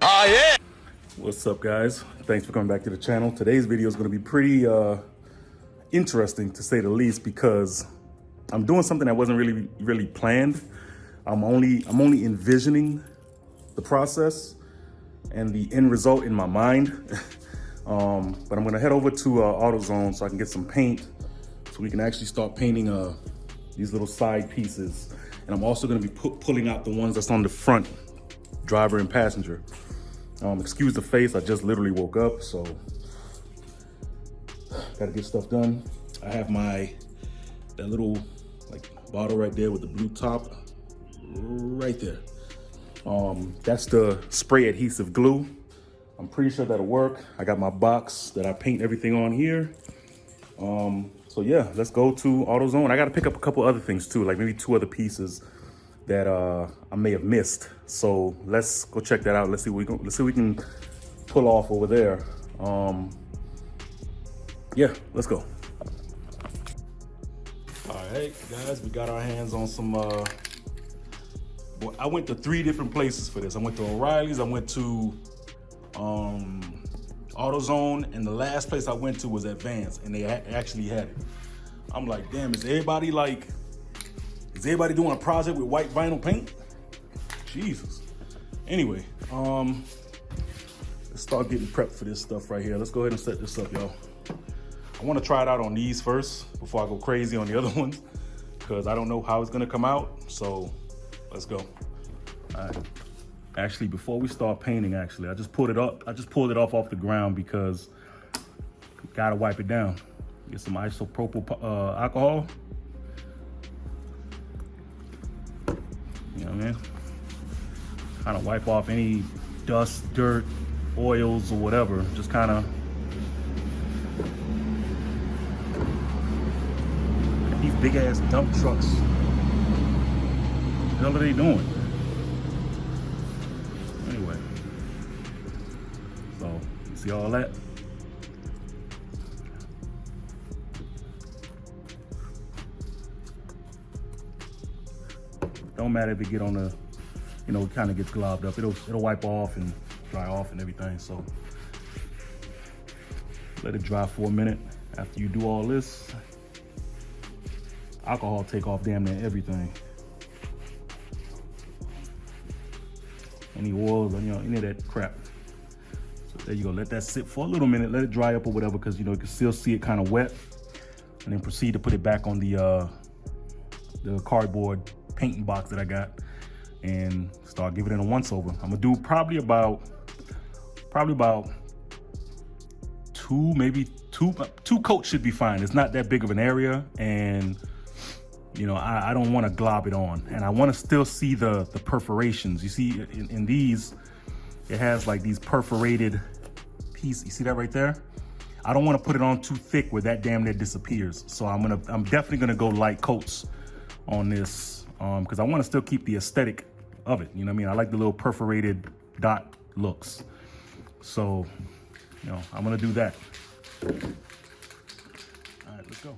Oh yeah! What's up, guys? Thanks for coming back to the channel. Today's video is going to be pretty interesting, to say the least, because I'm doing something that wasn't really planned. I'm only envisioning the process and the end result in my mind. But I'm going to head over to AutoZone so I can get some paint, so we can actually start painting these little side pieces. And I'm also going to be pulling out the ones that's on the front, driver and passenger. Excuse the face, I just literally woke up, so gotta get stuff done. I have that little like bottle right there with the blue top, right there. That's the spray adhesive glue. I'm pretty sure that'll work. I got my box that I paint everything on here. So yeah, let's go to AutoZone. I gotta pick up a couple other things too, like maybe 2 other pieces that I may have missed. So let's go check that out. Let's see what we can pull off over there. Yeah, let's go. All right, guys, we got our hands on some. I went to 3 different places for this. I went to O'Reilly's, I went to AutoZone, and the last place I went to was Advance, and they actually had it. I'm like, damn, is everybody doing a project with white vinyl paint? Jesus. Anyway, let's start getting prepped for this stuff right here. Let's go ahead and set this up, y'all. I want to try it out on these first before I go crazy on the other ones, because I don't know how it's gonna come out. So let's go. All right. Actually, before we start painting, I just pulled it off the ground because you gotta wipe it down. Get some isopropyl alcohol. You know what I mean? Kind of wipe off any dust, dirt, oils, or whatever. Just kind of. These big ass dump trucks. What the hell are they doing? Anyway. So, you see all that? Don't matter if it get on the, it kind of gets globbed up. It'll wipe off and dry off and everything. So let it dry for a minute. After you do all this, alcohol take off damn near everything. Any oils, any of that crap. So there you go. Let that sit for a little minute. Let it dry up or whatever, because you can still see it kind of wet. And then proceed to put it back on the cardboard painting box that I got, and start giving it a once over. I'm gonna do probably about 2, maybe two coats should be fine. It's not that big of an area, and I don't want to glob it on, and I want to still see the perforations. You see in these, it has like these perforated pieces. You see that right there? I don't want to put it on too thick where that damn near disappears. So I'm definitely gonna go light coats on this, because I want to still keep the aesthetic of it. You know what I mean? I like the little perforated dot looks. So, I'm gonna do that. All right, let's go.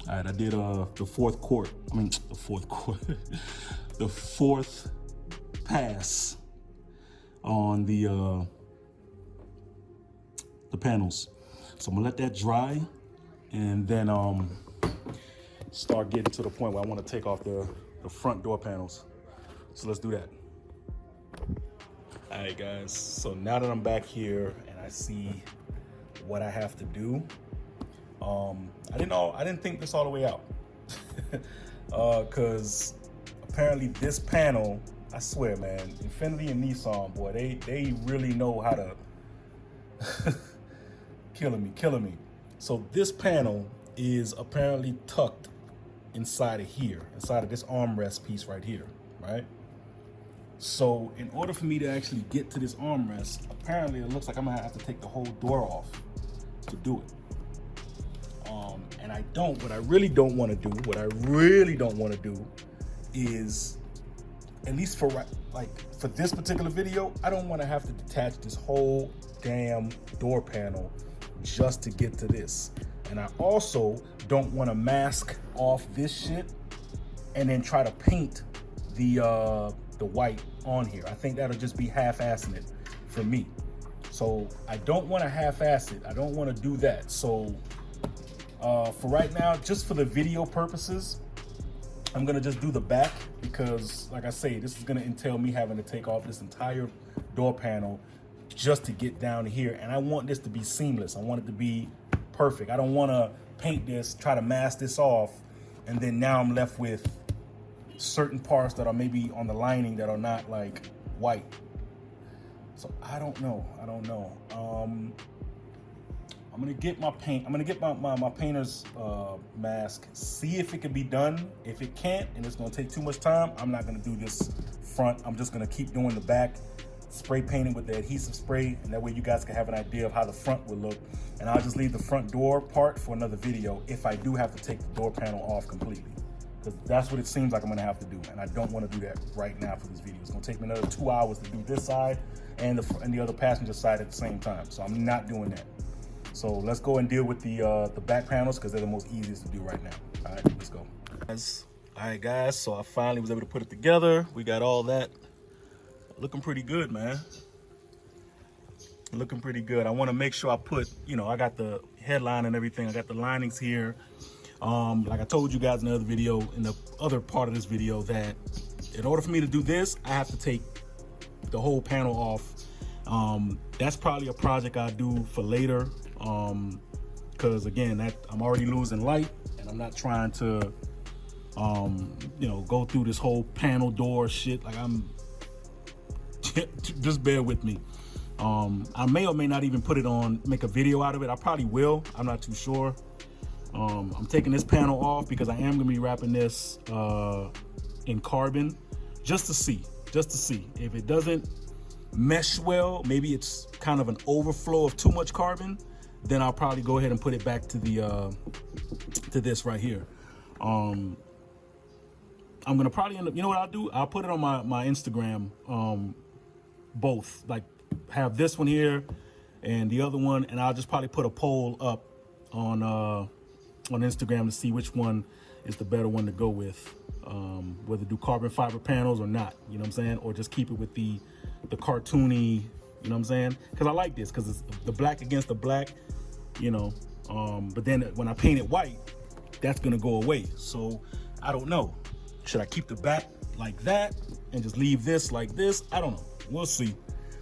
All right, I did the fourth pass on the panels. So I'm gonna let that dry, and then start getting to the point where I want to take off the front door panels. So let's do that. All right, guys. So now that I'm back here and I see what I have to do, I didn't think this all the way out, because apparently this panel, I swear, man, Infiniti and Nissan, boy, they really know how to killing me. So this panel is apparently tucked inside of here, inside of this armrest piece right here, right? So in order for me to actually get to this armrest, apparently it looks like I'm gonna have to take the whole door off to do it. And what I really don't wanna do is, at least for this particular video, I don't wanna have to detach this whole damn door panel just to get to this. And I also don't wanna mask off this shit and then try to paint the white on here. I think that'll just be half-assing it for me. So I don't want to half-ass it. I don't want to do that. So for right now, just for the video purposes, I'm gonna just do the back, because like I say, this is gonna entail me having to take off this entire door panel just to get down here. And I want this to be seamless. I want it to be perfect. I don't want to paint this, try to mask this off, and then now I'm left with certain parts that are maybe on the lining that are not like white. So I don't know. I'm gonna get my paint. I'm gonna get my painter's mask, see if it can be done. If it can't, and it's gonna take too much time, I'm not gonna do this front. I'm just gonna keep doing the back, spray painting with the adhesive spray, and that way you guys can have an idea of how the front would look. And I'll just leave the front door part for another video if I do have to take the door panel off completely. Because that's what it seems like I'm gonna have to do, and I don't want to do that right now for this video. It's gonna take me another 2 hours to do this side and the other passenger side at the same time, so I'm not doing that. So let's go and deal with the back panels, because they're the most easiest to do right now. All right, let's go. All right, guys. So I finally was able to put it together. We got all that looking pretty good, man. Looking pretty good. I want to make sure I put, I got the headline and everything. I got the linings here. Like I told you guys in the other video, in the other part of this video, that in order for me to do this, I have to take the whole panel off. That's probably a project I do for later, because again, I'm already losing light, and I'm not trying to go through this whole panel door shit. Like, I'm just bear with me. I may or may not even make a video out of it. I probably will. I'm not too sure. I'm taking this panel off because I am gonna be wrapping this in carbon, just to see if it doesn't mesh well. Maybe it's kind of an overflow of too much carbon. Then I'll probably go ahead and put it back to to this right here. I'm gonna probably end up, you know what I'll do? I'll put it on my Instagram, both, like have this one here and the other one, and I'll just probably put a poll up on Instagram to see which one is the better one to go with, whether do carbon fiber panels or not, you know what I'm saying, or just keep it with the cartoony, you know what I'm saying, because I like this, because it's the black against the black, but then when I paint it white, that's gonna go away. So I don't know, should I keep the back like that and just leave this like this? I don't know, we'll see.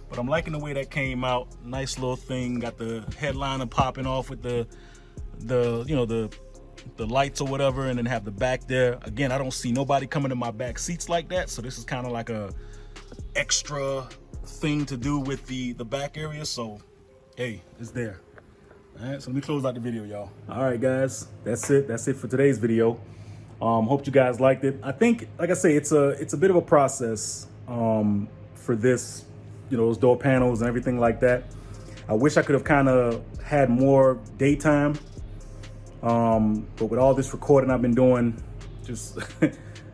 But I'm liking the way that came out. Nice little thing. Got the headliner popping off with the lights or whatever, and then have the back there. Again, I don't see nobody coming in my back seats like that, so this is kind of like a extra thing to do with the back area. So hey, it's there. All right, so let me close out the video, y'all. All right, guys, that's it for today's video. Hope you guys liked it. I think, like I say, it's a bit of a process for this, those door panels and everything like that. I wish I could have kind of had more daytime, but with all this recording I've been doing, just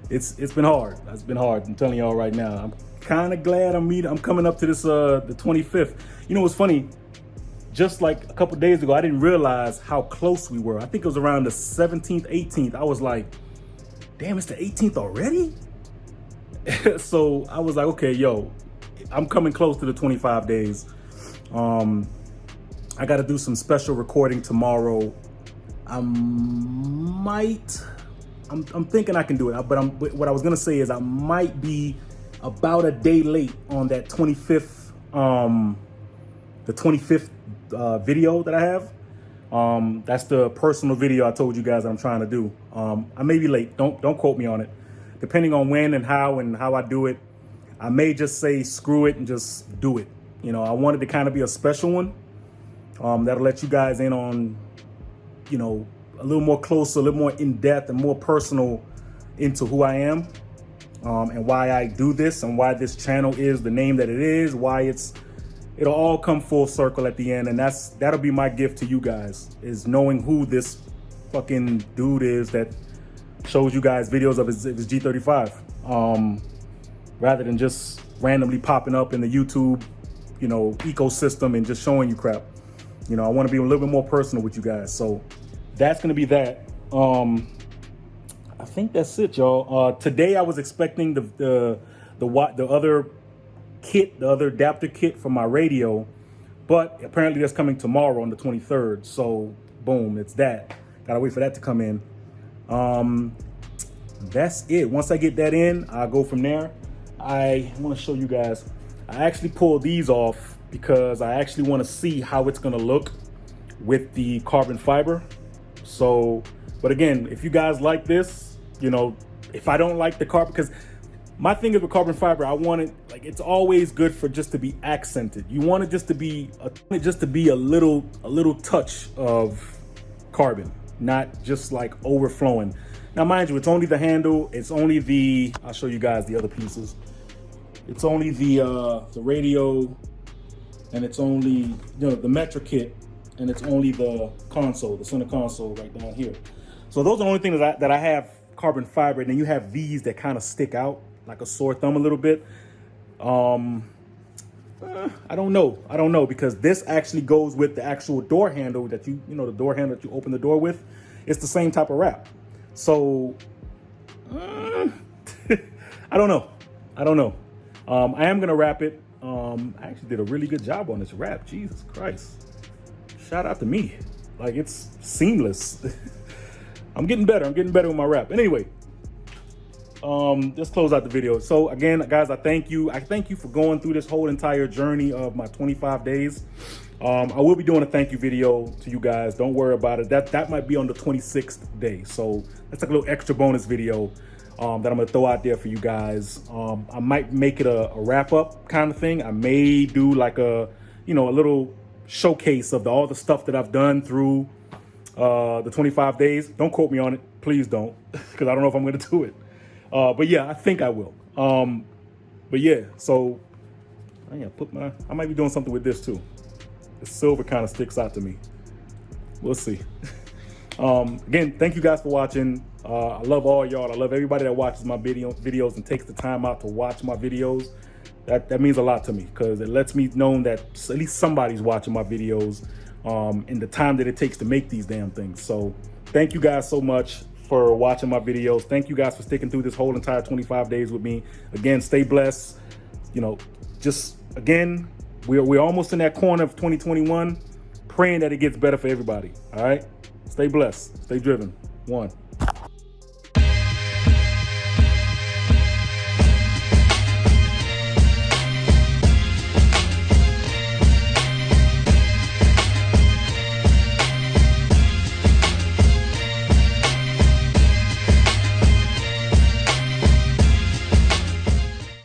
it's been hard. It's been hard. I'm telling y'all right now. I'm kind of glad I'm coming up to this the 25th. You know what's funny? Just like a couple days ago, I didn't realize how close we were. I think it was around the 17th, 18th. I was like, damn, it's the 18th already? So I was like, okay, yo, I'm coming close to the 25 days. I got to do some special recording tomorrow. I'm thinking I can do it, but what I was gonna say is I might be about a day late on that 25th, the 25th video that I have. That's the personal video I told you guys that I'm trying to do. I may be late. Don't quote me on it. Depending on when and how I do it, I may just say screw it and just do it. I wanted to kind of be a special one that'll let you guys in on you know, a little more closer, a little more in depth and more personal into who I am, and why I do this and why this channel is the name that it is, why it'll all come full circle at the end. And that'll be my gift to you guys, is knowing who this fucking dude is that shows you guys videos of his G35, rather than just randomly popping up in the YouTube, you know, ecosystem and just showing you crap. You know, I want to be a little bit more personal with you guys. So that's going to be that. I think that's it, y'all. Today I was expecting the other kit, the other adapter kit for my radio, but apparently that's coming tomorrow on the 23rd. So boom, it's that. Gotta wait for that to come in. That's it. Once I get that in, I'll go from there. I want to show you guys. I actually pulled these off because I actually want to see how it's gonna look with the carbon fiber. So, but again, if you guys like this, you know, if I don't like the carbon, because my thing is with carbon fiber, I want it, like, it's always good for just to be accented. You want it just to be a little touch of carbon, not just like overflowing. Now, mind you, it's only the handle, it's only the, I'll show you guys the other pieces. It's only the radio, and it's only, you know, the Metro kit, and it's only the console, the center console right down here. So those are the only things that I have carbon fiber. And then you have these that kind of stick out like a sore thumb a little bit. I don't know, because this actually goes with the actual door handle that you know, the door handle that you open the door with. It's the same type of wrap. So I don't know. I am gonna wrap it. I actually did a really good job on this wrap. Jesus Christ. Shout out to me. Like, it's seamless. I'm getting better with my rap. And anyway, let's close out the video. So again, guys, I thank you for going through this whole entire journey of my 25 days. I will be doing a thank you video to you guys. Don't worry about it. That might be on the 26th day. So that's like a little extra bonus video that I'm gonna throw out there for you guys. I might make it a wrap up kind of thing. I may do like a little showcase of all the stuff that I've done through the 25 days. Don't quote me on it, please don't, because I don't know if I'm going to do it. But yeah, I think I will. But yeah, so I might be doing something with this too. The silver kind of sticks out to me. We'll see. Again, thank you guys for watching. I love all y'all. I love everybody that watches my videos and takes the time out to watch my videos. That means a lot to me, because it lets me know that at least somebody's watching my videos in the time that it takes to make these damn things. So thank you guys so much for watching my videos. Thank you guys for sticking through this whole entire 25 days with me. Again, stay blessed. You know, just again, we're almost in that corner of 2021, praying that it gets better for everybody. All right, stay blessed, stay driven. One.